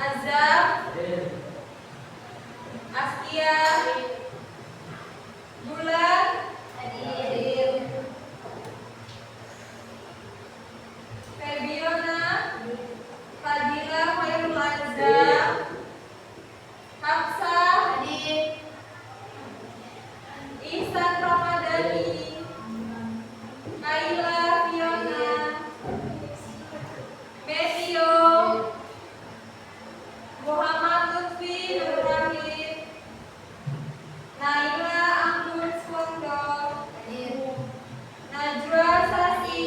Azam, Askia, Bulan, Febiona, Fadila, Khairul Azam, Hafsa, Ihsan Ramadhani, Kaila, Fiona, Metio, Muhammad Lutfi, Nurahid, Naila Anggun Swondol, Najwa Sasi,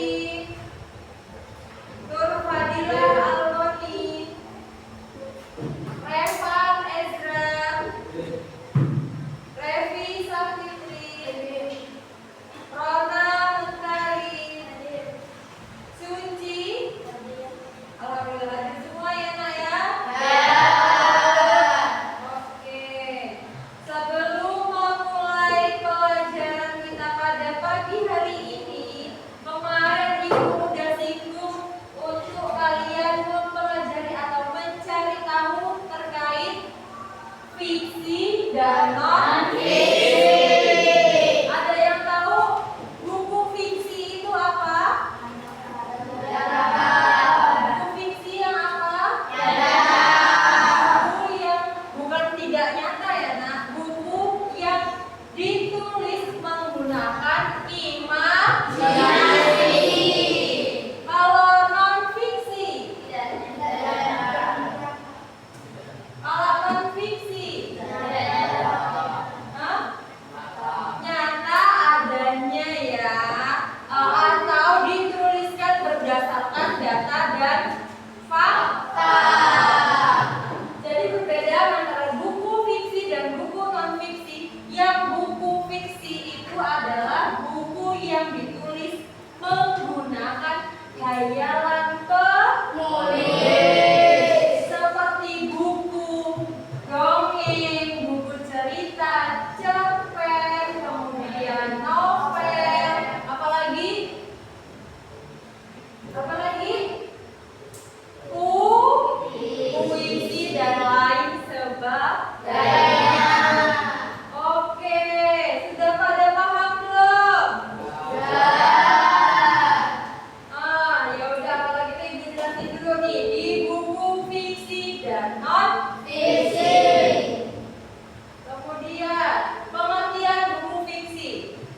Nur Fadila Almoni, Revan Ezra, Revi Safitri, Rona Mutari, Sunci. Alhamdulillah ada semua ya nak ya. Oke, sebelum memulai pelajaran kita pada pagi hari ini, kemarin ibu udah singgung untuk kalian mempelajari atau mencari tahu terkait fiksi dan non-fiksi. Ada yang tahu buku fiksi itu apa? Buku fiksi yang apa? Buku yang bukan tidak nyata ya nak, buku yang ditulis menggunakan imajinasi. Kalau non-fiksi, kalau non-fiksi, nyata adanya ya, atau dituliskan berdasarkan data dan fakta. Jadi berbeda antara buku fiksi dan buku non-fiksi. Yang buku fiksi itu adalah buku yang ditulis menggunakan khayalan penulis, seperti buku dongeng, buku cerita, cerpen, kemudian novel, apalagi puisi dan lain sebagainya. Oke, sudah pada paham belum? Ya udah, kalau gitu ibu jelasin dulu nih di buku fiksi dan non-fiksi. Kemudian pengertian buku fiksi.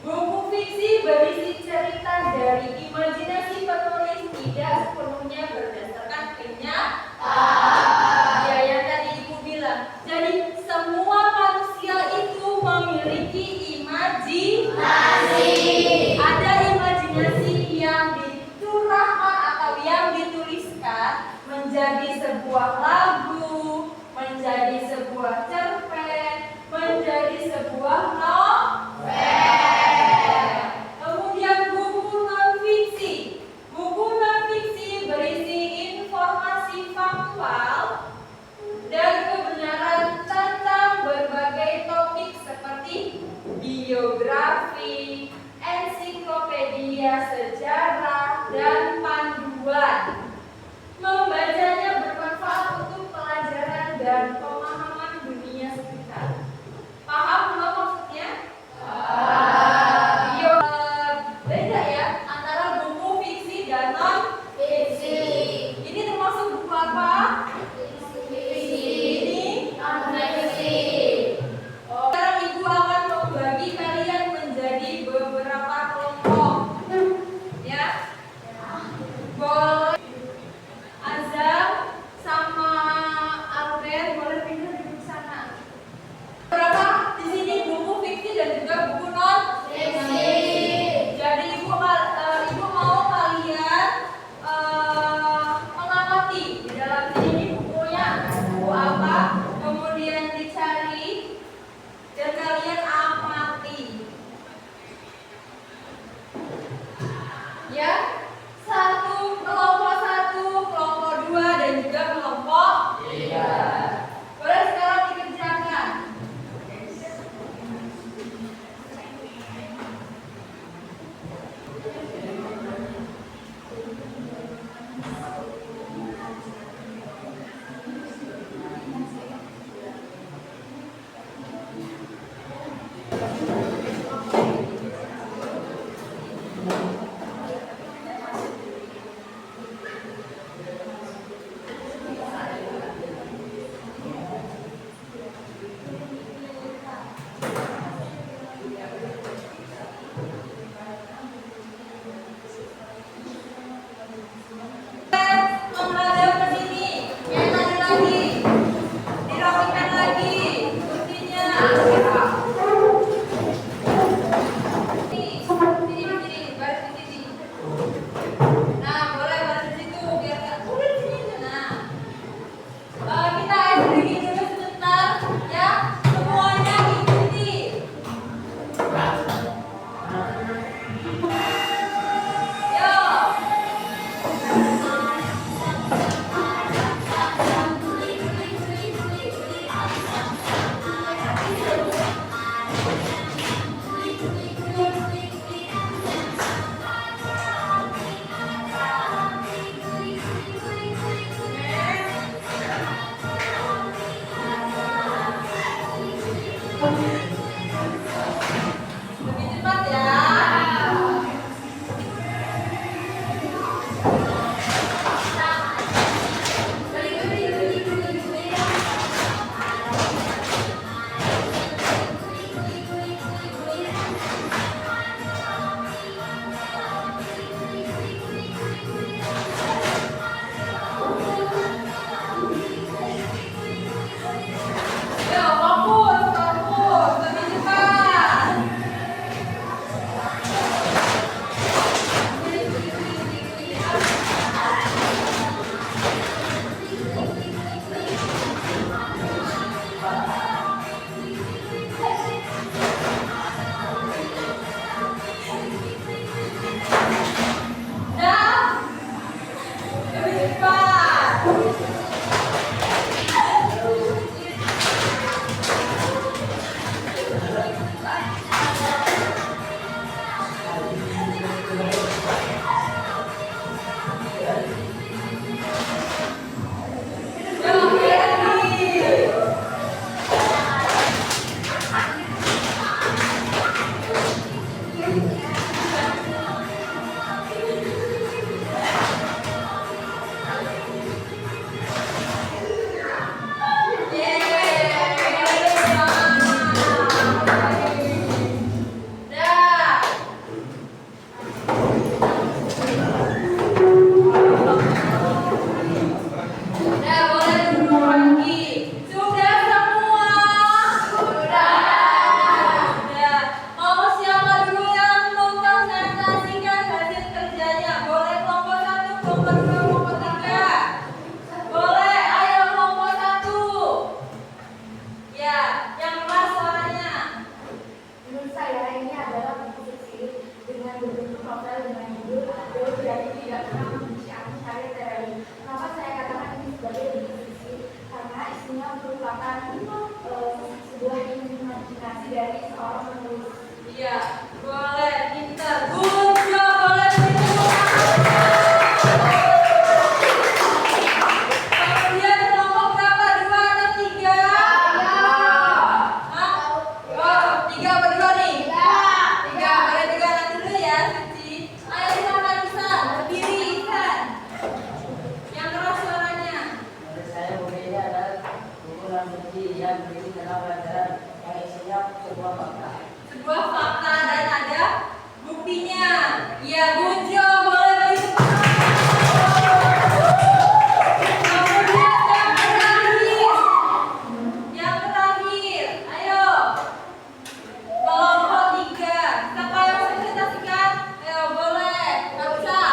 Buku fiksi berisi cerita dari imajinasi penulis, tidak sepenuhnya berdasarkan kenyataan. Ya, yang tadi ibu bilang. Jadi semua manusia itu memiliki imajinasi. Ada imajinasi yang dicurahkan atau yang dituliskan menjadi sebuah lagu, Lebih cepat ya. Yo, fokus, fokus, lebih cepat. Dah, lebih cepat. Yo, lagi. Menurut saya ini adalah buku kecil dengan berbentuk novel dengan judul Abdul Jadi Tidak Pernah Membenci Aku Karya Tereli. Kenapa saya katakan ini sebagai buku kecil? Karena isinya merupakan sebuah imajinasi dari seorang penulis. Iya, boleh pintar. Good job, boleh pintar. Kemudian kelompok berapa? 2 atau 3? Hah? Oh, 3 apa 2 nih? 3. Ada 3 anak dulu ya, Suci. Ayo silakan Isan, berdiri Isan. Yang keras suaranya. Menurut saya buku ini adalah buku non-fiksi yang berisi tentang pelajaran yang isinya sebuah fakta. Sebuah fakta dan ada buktinya. Ya, good job, boleh beri tepuk tangan. Kemudian yang terakhir, ayo. Kelompok 3. Siapa yang mau presentasikan? Ayo, boleh. Nggak usah.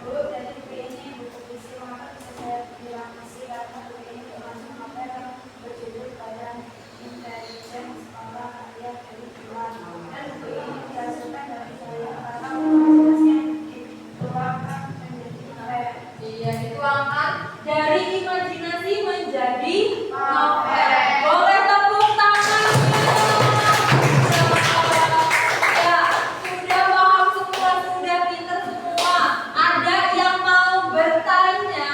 Dulu dari buku ini buku puisi mengapa bisa saya bilang masih karena buku ini termasuk novel yang berjudul Badan Intelijen Sekolah Rakyat dari Tuan. Dan buku ini dihasilkan dari saya karena imajinasinya dituangkan menjadi novel. Iya, dituangkan dari imajinasi menjadi novel. Boleh tepuk tangan. Ya, sudah paham semua, sudah pintar semua. Ada yang mau bertanya?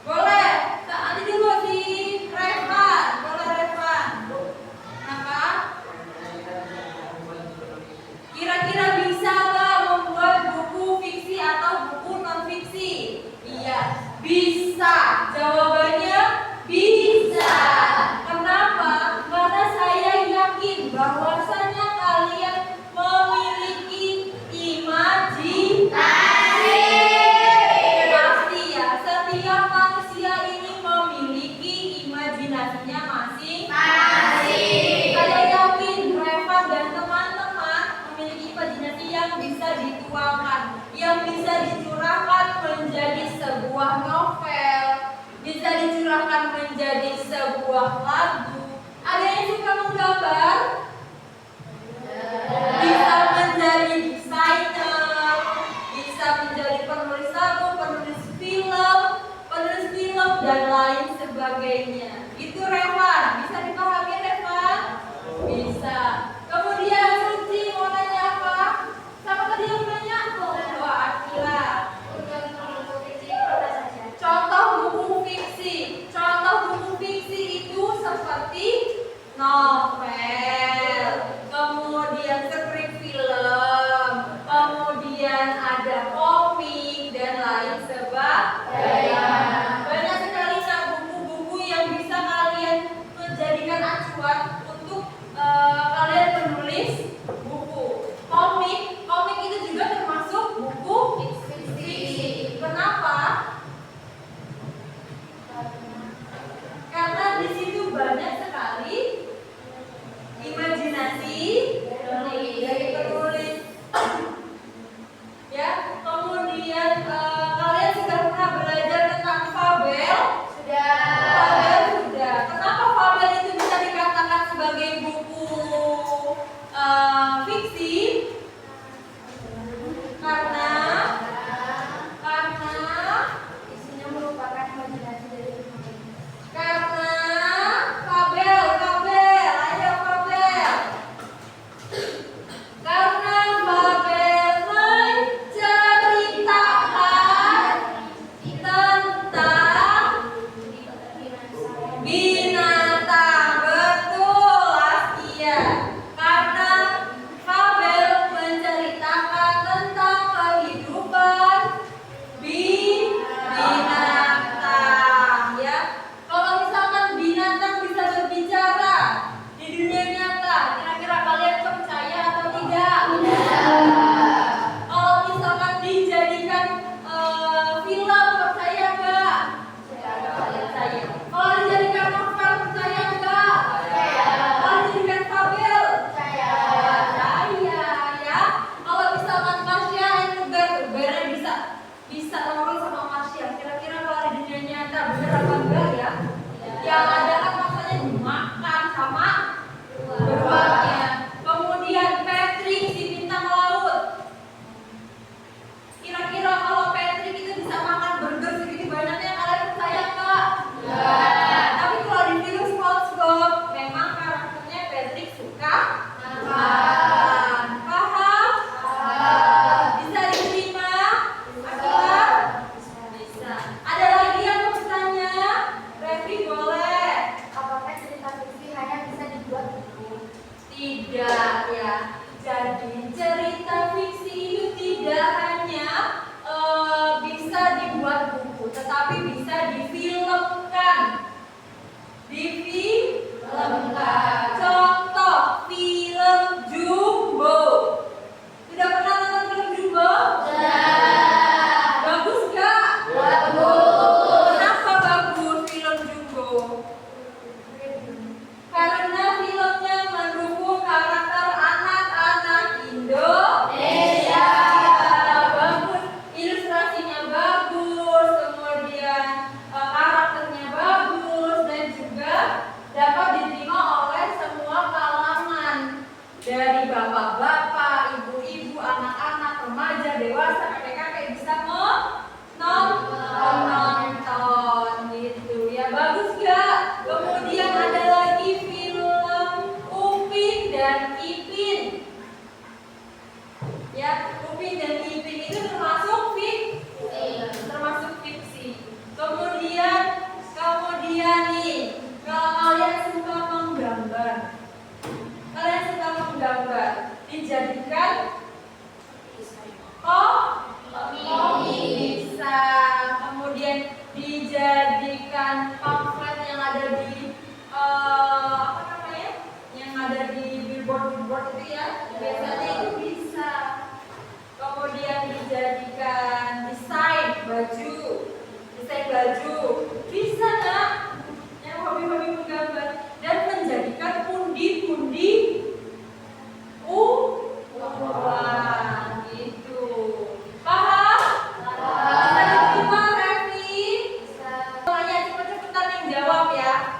Boleh. Nanti dulu si Revan. Boleh Revan. Kenapa? Kira-kira bisa nggak membuat buku fiksi atau buku non fiksi? Iya, bisa. Jawabannya bisa. Kenapa? Karena saya yakin bahwasanya kalian memiliki imajinasi. Pasti ya, setiap manusia ini memiliki imajinasinya masing-masing. Saya yakin Revan dan teman-teman memiliki imajinasi yang bisa dituangkan, yang bisa dicurahkan menjadi sebuah novel, bisa dicurahkan menjadi sebuah lagu. Ada yang suka menggambar? Bisa menjadi desainer, bisa menjadi penulis lagu, penulis film dan lain sebagainya. Itu Revan, bisa dipahami Revan? Bisa. Kemudian Suci mau nanya apa? Siapa tadi yang nanya? Oh, Akila. Contoh buku fiksi. Contoh buku fiksi itu seperti novel, kemudian skrip film, kemudian ada komik dan lain sebagainya. Banyak sekali buku-buku yang bisa kalian menjadikan acuan untuk kalian menulis buku. Komik itu juga termasuk buku fiksi. Kenapa? Karena di situ banyak sekali imajinasi dari penulis. Ya, kemudian kalian sudah pernah belajar tentang fabel? Fabel sudah. Kenapa fabel itu bisa dikatakan sebagai buku fiksi? Karena isinya merupakan imajinasi dari penulis. Karena fabel, ayo fabel. Karena fabel menceritakan tentang binatang, betul Askia. Karena fabel menceritakan tentang kehidupan binatang, ya. Kalau misalkan binatang bisa berbicara di dunia nyata, kira-kira kalian percaya atau tidak? Kalau misalkan dijadikan film, percaya nggak? Percaya. Kalau dijadikan novel, percaya nggak? Kalau dijadikan fabel, percaya, ya. Kalau misalkan Marsha and Uber bisa ngobrol sama Marsha, kira-kira kalau di dunia nyata bener apa enggak ya? Yang ada kan maksudnya dimakan sama beruangnya. Kemudian Patrick si bintang laut. Kira-kira kalau Patrick itu bisa makan burger segitu banyaknya, kalian percaya nggak? Tapi kalau di film SpongeBob memang karakternya Patrick suka makan. Paham? Bisa diterima? Bisa. Ada lagi yang mau bertanya? Revi boleh. Apakah cerita fiksi hanya bisa dibuat buku? Tidak ya. Jadi cerita fiksi itu tidak hanya bisa dibuat buku, tetapi bisa difilmkan. Contoh film Jumbo. Sudah pernah nonton film Jumbo? Bagus gak? Kenapa bagus film Jumbo? Karena filmnya mendukung karakter anak-anak Indonesia. Bagus, ilustrasinya bagus, kemudian karakternya bagus, dan juga dapat diterima oleh semua kalangan, dari bapak-bapak, ibu-ibu, anak-anak, remaja, dewasa, kakek-kakek bisa menonton gitu ya. Bagus gak? Kemudian ada lagi film Upin dan Ipin. Ya, Upin dan Ipin itu termasuk fiksi. Kemudian nih, kalau kalian suka menggambar, dijadikan bisa. Kemudian dijadikan pamflet yang ada di yang ada di billboard itu ya, biasanya itu bisa. Kemudian dijadikan desain baju, bisa nggak? Yang hobi-hobi menggambar, dan menjadikan pundi-pundi uang gitu. Paham? Bisa diterima, Revi? Tanya cepet-cepetan yang jawab ya.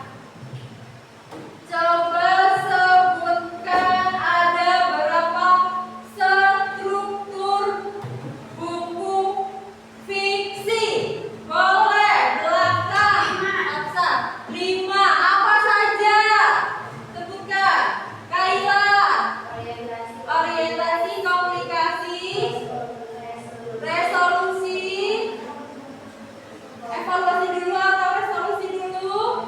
Coba sebutkan ada berapa struktur buku fiksi. Boleh, belakang. 5. Apa saja? Sebutkan. Kaila. Orientasi, komunikasi, resolusi. Evaluasi dulu atau resolusi dulu?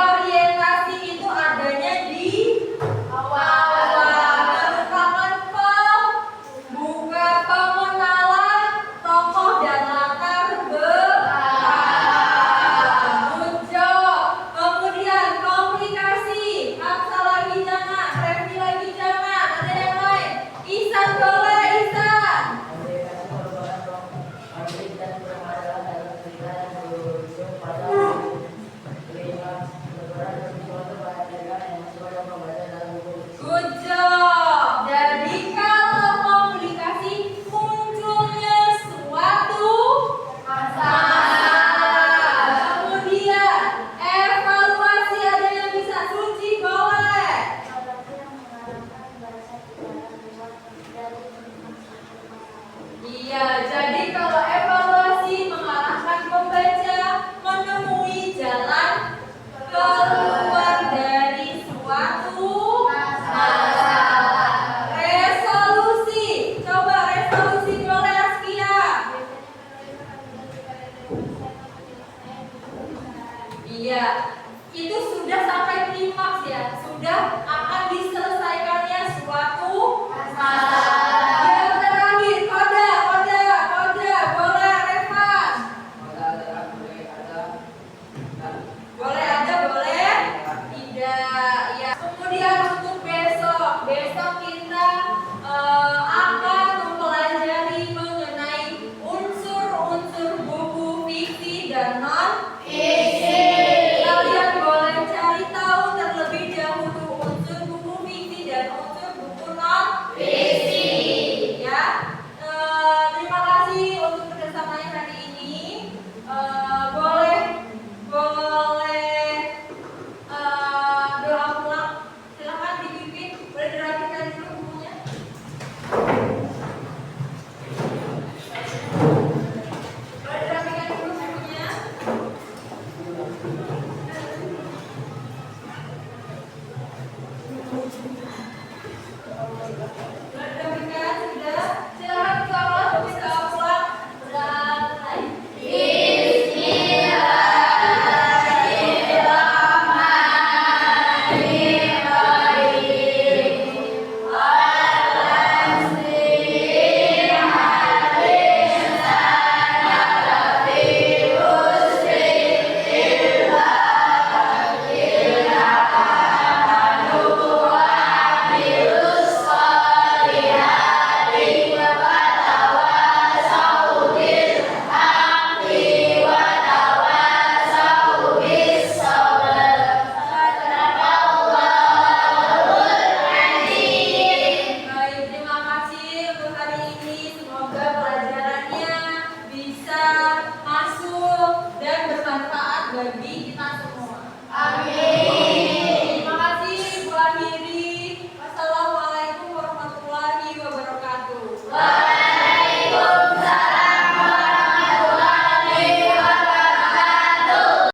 Orientasi itu adanya di awal. Merupakan pembuka pengenalan tokoh dan latar belakang. Good job. Kemudian komplikasi. Hamsa lagi jangan, Revi lagi jangan. Ada yang lain? Ihsan boleh, Ihsan. Komplikasi merupakan konflik dan permasalahan dalam cerita yang berujung pada kelima negara dan suatu pengadilan yang sudah membaca dalam buku. Good job. Jadi kalau komplikasi munculnya suatu masalah. Kemudian evaluasi, ada yang bisa Suci boleh. Evaluasi yang mengarahkan bahasa bicara lewat dari permasalahan. Iya, jadi kalau evaluasi mengarahkan pembaca menemui jalan keluar dari suatu masalah. Resolusi, coba resolusi boleh Askia. Iya, itu sudah sampai klimaks ya, sudah akan diselesaikannya suatu masalah. Yang terakhir, kode, boleh Revan. Maka adalah boleh ada dan Boleh ada, boleh tidak. Ya. Kemudian untuk besok kita akan mempelajari mengenai unsur-unsur buku fiksi dan non fiksi. Kalian boleh cari tahu terlebih dahulu unsur buku fiksi dan unsur buku non fiksi. Ya. Terima kasih untuk kerjasamanya hari ini. Boleh doa pulang. Silakan dipimpin. Boleh dirapikan dulu bukunya. Boleh dirapikan dulu bukunya. Thank you.